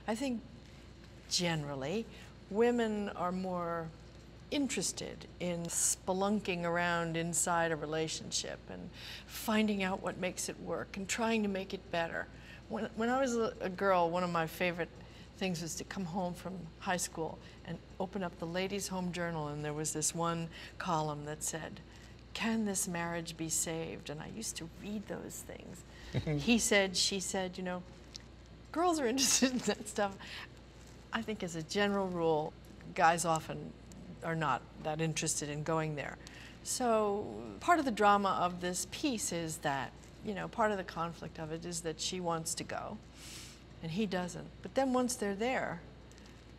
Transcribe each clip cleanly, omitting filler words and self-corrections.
I think generally women are more interested in spelunking around inside a relationship and finding out what makes it work and trying to make it better. When I was a girl, one of my favorite things was to come home from high school and open up the Ladies' Home Journal, and there was this one column that said, "Can this marriage be saved?" And I used to read those things. He said, she said, you know, girls are interested in that stuff. I think as a general rule, guys often are not that interested in going there. So part of the drama of this piece is that, you know, part of the conflict of it is that she wants to go and he doesn't. But then once they're there,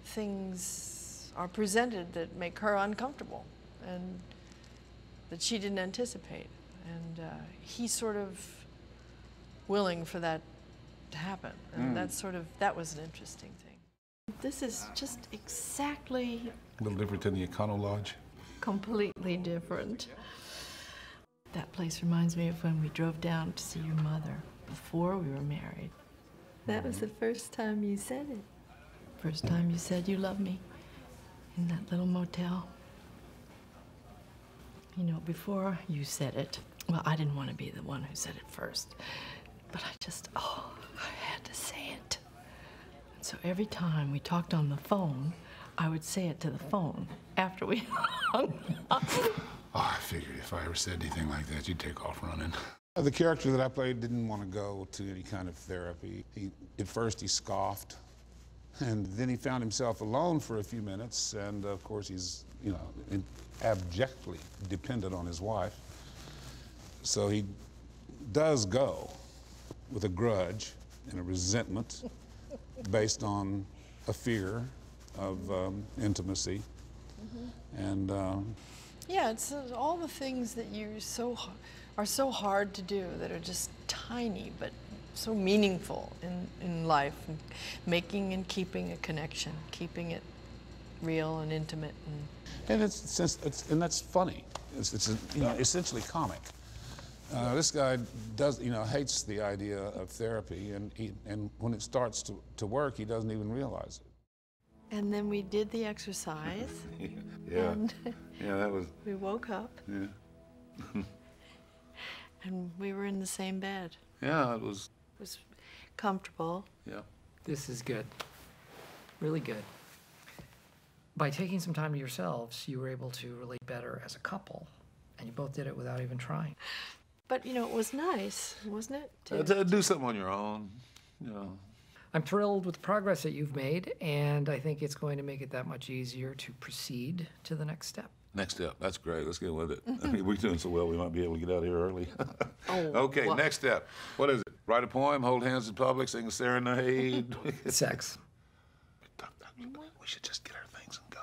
things are presented that make her uncomfortable and that she didn't anticipate. And he's sort of willing for that to happen. And that was an interesting thing. This is just exactly... A little different than the Econo Lodge? Completely different. That place reminds me of when we drove down to see your mother before we were married. That was the first time you said it. First time you said you love me in that little motel. You know, before you said it, well, I didn't want to be the one who said it first, but I had to say it. And so every time we talked on the phone, I would say it to the phone after we hung up. Oh, I figured if I ever said anything like that, you'd take off running. The character that I played didn't want to go to any kind of therapy. At first he scoffed, and then he found himself alone for a few minutes, and of course he's, you know, abjectly dependent on his wife. So he does go with a grudge and a resentment based on a fear of intimacy. And yeah, it's all the things that are so hard to do, that are just tiny but so meaningful in life, and making and keeping a connection, keeping it real and intimate. And that's funny. It's you know, essentially comic. This guy hates the idea of therapy, and when it starts to work, he doesn't even realize it. And then we did the exercise. Yeah. And Yeah, that was... we woke up. Yeah. And we were in the same bed. Yeah, it was... It was comfortable. Yeah. This is good. Really good. By taking some time to yourselves, you were able to relate better as a couple, and you both did it without even trying. But, you know, it was nice, wasn't it? To do something on your own, you know. I'm thrilled with the progress that you've made, and I think it's going to make it that much easier to proceed to the next step. Next step, that's great. Let's get with it. I mean, we're doing so well, we might be able to get out of here early. Okay, well. Next step. What is it? Write a poem, hold hands in public, sing a serenade. Sex. We should just get our things and